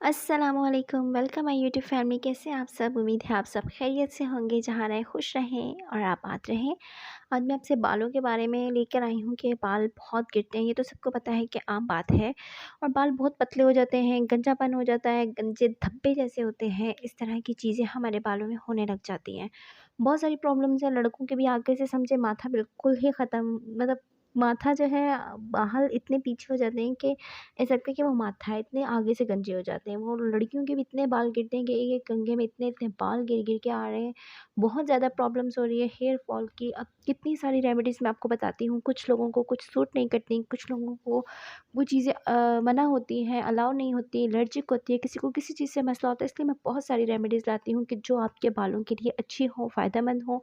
अस्सलामुअलैकुम, welcome my YouTube family. कैसे हैं आप सब? उम्मीद है आप सब खैरियत से होंगे, जहाँ रहें खुश रहें और आबाद रहें। आज मैं आपसे बालों के बारे में लेकर आई हूँ कि बाल बहुत गिरते हैं। ये तो सबको पता है कि आम बात है। और बाल बहुत पतले हो जाते हैं, गंजापन हो जाता है, गंजे धब्बे जैसे होते हैं। इस तरह की चीज़ें हमारे बालों में होने लग जाती हैं। बहुत सारी प्रॉब्लम्स हैं, लड़कों के भी आगे से समझे माथा बिल्कुल ही ख़त्म, मतलब माथा जो है, बाल इतने पीछे हो जाते हैं कि ऐसा लगता है कि वो माथा है, इतने आगे से गंजे हो जाते हैं वो। लड़कियों के भी इतने बाल गिरते हैं कि एक-एक कंघे में इतने-इतने बाल गिर-गिर के आ रहे हैं। बहुत ज़्यादा प्रॉब्लम्स हो रही है हेयर फॉल की। अब कितनी सारी रेमेडीज़ मैं आपको बताती हूँ। कुछ लोगों को कुछ सूट नहीं करती, कुछ लोगों को वो चीज़ें मना होती हैं, अलाउ नहीं होती, एलर्जिक होती है, किसी को किसी चीज़ से मसला होता है। इसलिए मैं बहुत सारी रेमेडीज़ लाती हूँ कि जो आपके बालों के लिए अच्छी हो, फ़ायदेमंद हो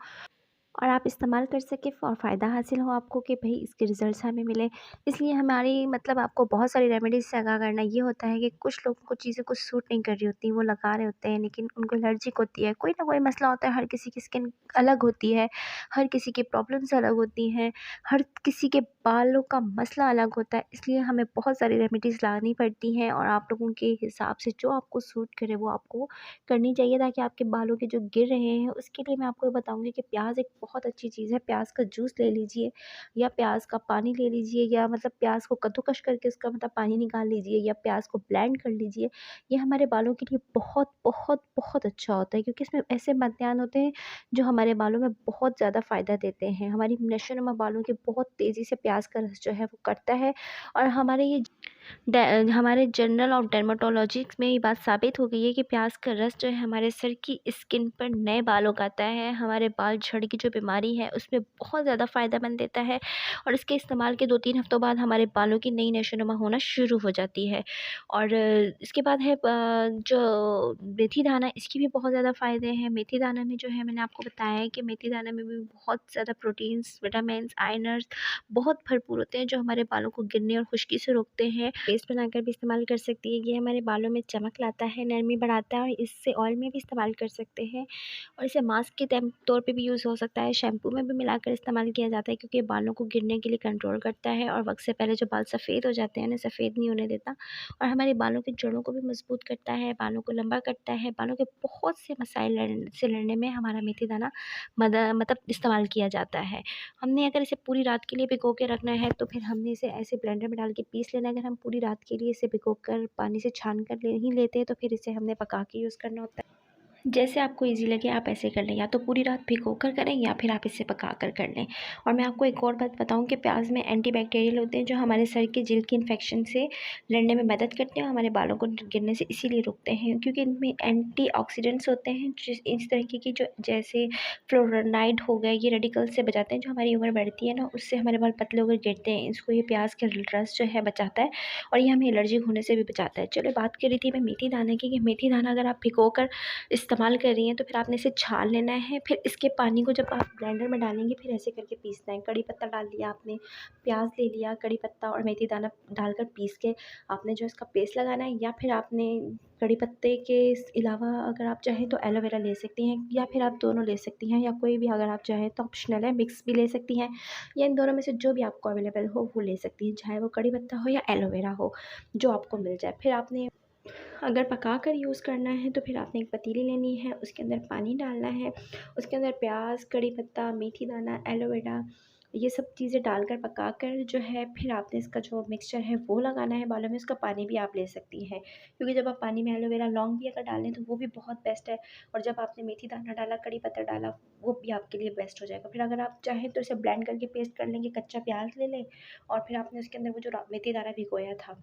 और आप इस्तेमाल कर सकें और फ़ायदा हासिल हो आपको कि भई इसके रिज़ल्ट्स हमें मिले। इसलिए हमारी मतलब आपको बहुत सारी रेमेडीज़ से आगाह करना ये होता है कि कुछ लोगों को चीज़ें कुछ सूट नहीं कर रही होती, वो लगा रहे होते हैं लेकिन उनको एलर्जिक होती है। कोई ना कोई मसला होता है, हर किसी की स्किन अलग होती है, हर किसी की प्रॉब्लम्स अलग होती हैं, हर किसी के बालों का मसला अलग होता है। इसलिए हमें बहुत सारी रेमेडीज़ लानी पड़ती हैं और आप लोगों के हिसाब से जो आपको सूट करे वो आपको करनी चाहिए, ताकि आपके बालों के जो गिर रहे हैं उसके लिए मैं आपको बताऊँगी कि प्याज़ एक बहुत अच्छी चीज़ है। प्याज़ का जूस ले लीजिए या प्याज़ का पानी ले लीजिए, या मतलब प्याज़ को कद्दूकस करके उसका मतलब पानी निकाल लीजिए, या प्याज़ को ब्लेंड कर लीजिए। ये हमारे बालों के लिए बहुत बहुत बहुत अच्छा होता है, क्योंकि इसमें ऐसे मादयान होते हैं जो हमारे बालों में बहुत ज़्यादा फ़ायदा देते हैं। हमारी नशोनुमा बालों के बहुत तेज़ी से प्याज़ का रस जो है वो करता है। और हमारे ये हमारे जर्नल ऑफ डर्मेटोलॉजिक्स में ये बात साबित हो गई है कि प्याज का रस जो है हमारे सर की स्किन पर नए बाल उगाता है। हमारे बाल झड़ की जो बीमारी है उसमें बहुत ज़्यादा फ़ायदेमंद देता है। और इसके इस्तेमाल के 2-3 हफ्तों बाद हमारे बालों की नई नशोनुमा होना शुरू हो जाती है। और इसके बाद है जो मेथी दाना, इसकी भी बहुत ज़्यादा फ़ायदे हैं। मेथी दाना में जो है, मैंने आपको बताया है कि मेथी दाना में भी बहुत ज़्यादा प्रोटीन्स, विटामिन्स, आयरन्स बहुत भरपूर होते हैं, जो हमारे बालों को गिरने और खुश्की से रोकते हैं। पेस्ट बनाकर भी इस्तेमाल कर सकती है। ये हमारे बालों में चमक लाता है, नरमी बढ़ाता है, और इससे ऑयल में भी इस्तेमाल कर सकते हैं। और इसे मास्क के तौर पे भी यूज़ हो सकता है। शैम्पू में भी मिलाकर इस्तेमाल किया जाता है, क्योंकि बालों को गिरने के लिए कंट्रोल करता है और वक्त से पहले जो बाल सफ़ेद हो जाते हैं उन्हें सफ़ेद नहीं होने देता। और हमारे बालों की जड़ों को भी मजबूत करता है, बालों को लंबा करता है। बालों के बहुत से मसाइल से लड़ने में हमारा मेथी दाना मतलब इस्तेमाल किया जाता है। हमने अगर इसे पूरी रात के लिए भिगो के रखना है तो फिर हमने इसे ऐसे ब्लेंडर में डाल के पीस लेना है। अगर हम पूरी रात के लिए इसे भिगोकर पानी से छान कर ले ही लेते हैं तो फिर इसे हमने पका के यूज़ करना होता है। जैसे आपको ईज़ी लगे आप ऐसे कर लें, या तो पूरी रात भिगोकर करें या फिर आप इसे पकाकर कर लें। और मैं आपको एक और बात बताऊँ कि प्याज में एंटीबैक्टीरियल होते हैं, जो हमारे सर के जिल्द की इन्फेक्शन से लड़ने में मदद करते हैं और हमारे बालों को गिरने से इसीलिए रोकते हैं, क्योंकि इनमें एंटीऑक्सीडेंट्स होते हैं जिस इस तरीके की, जो जैसे फ्लोराइड हो गए, ये रेडिकल से बचाते हैं। जो हमारी उम्र बढ़ती है ना, उससे हमारे बाल पतले होकर गिरते हैं, इसको ये प्याज का रस जो है बचाता है। और ये हमें एलर्जिक होने से भी बचाता है। चलो, बात कर रही थी मैं मेथी दाने की, कि मेथी दाना अगर आप भिगोकर इस्तेमाल कर रही हैं तो फिर आपने इसे छान लेना है। फिर इसके पानी को जब आप ब्लेंडर में डालेंगे, फिर ऐसे करके पीसना है। कड़ी पत्ता डाल लिया आपने, प्याज ले लिया, कड़ी पत्ता और मेथी दाना डालकर पीस के आपने जो इसका पेस्ट लगाना है। या फिर आपने कड़ी पत्ते के अलावा अगर आप चाहें तो एलोवेरा ले सकती हैं, या फिर आप दोनों ले सकती हैं, या कोई भी अगर आप चाहें तो ऑप्शनल है, मिक्स भी ले सकती हैं, या इन दोनों में से जो भी आपको अवेलेबल हो वो ले सकती हैं, चाहे वो कड़ी पत्ता हो या एलोवेरा हो, जो आपको मिल जाए। फिर आपने अगर पका कर यूज़ करना है तो फिर आपने एक पतीली लेनी है, उसके अंदर पानी डालना है, उसके अंदर प्याज, कड़ी पत्ता, मेथी दाना, एलोवेरा, ये सब चीज़ें डालकर पकाकर जो है, फिर आपने इसका जो मिक्सचर है वो लगाना है बालों में। उसका पानी भी आप ले सकती हैं, क्योंकि जब आप पानी में एलोवेरा, लौंग भी अगर डालें तो वो भी बहुत बेस्ट है। और जब आपने मेथी दाना डाला, कड़ी पत्ता डाला, वो भी आपके लिए बेस्ट हो जाएगा। फिर अगर आप चाहें तो इसे ब्लेंड करके पेस्ट कर लेंगे, कच्चा प्याज ले लें, और फिर आपने उसके अंदर वो जो मेथी दाना भिगोया था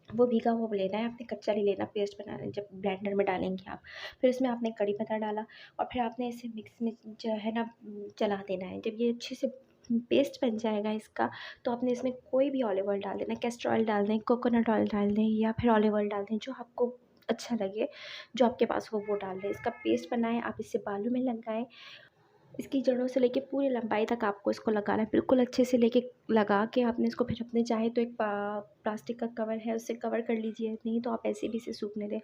वो भीगा हुआ लेना है, आपने कच्चा नहीं लेना। पेस्ट बनाना जब ब्लेंडर में डालेंगे आप, फिर उसमें आपने कड़ी पत्ता डाला और फिर आपने इसे मिक्स में जो है ना चला देना है। जब ये अच्छे से पेस्ट बन जाएगा इसका, तो आपने इसमें कोई भी ऑलिव ऑयल डाल देना, कैस्टर ऑयल डाल दें, कोकोनट ऑयल डाल दें, या फिर ऑलिव ऑयल डाल दें, जो आपको अच्छा लगे, जो आपके पास हो वो डाल दें। इसका पेस्ट बनाएं, आप इसे बालों में लगाएं इसकी जड़ों से लेके पूरी लंबाई तक आपको इसको लगाना है। बिल्कुल अच्छे से लेके लगा के आपने इसको फिर अपने चाहे तो एक प्लास्टिक का कवर है उससे कवर कर लीजिए, नहीं तो आप ऐसे भी इसे सूखने दें।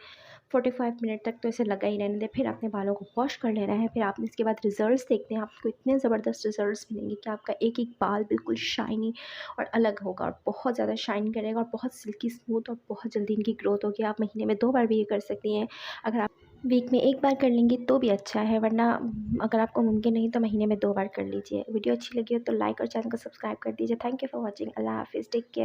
45 मिनट तक तो इसे लगा ही रहने दें। फिर अपने बालों को वॉश कर लेना है। फिर आपने इसके बाद रिज़ल्ट्स देखने हैं। आपको इतने ज़बरदस्त रिज़ल्ट्स मिलेंगे कि आपका एक-एक बाल बिल्कुल शाइनी और अलग होगा और बहुत ज़्यादा शाइन करेगा और बहुत सिल्की स्मूथ और बहुत जल्दी इनकी ग्रोथ होगी। आप महीने में 2 बार भी ये कर सकती हैं। अगर आप वीक में 1 बार कर लेंगी तो भी अच्छा है, वरना अगर आपको मुमकिन नहीं तो महीने में 2 बार कर लीजिए। वीडियो अच्छी लगी हो तो लाइक और चैनल को सब्सक्राइब कर दीजिए। Thank you for watching. Allah हाफ़िज़। Take care.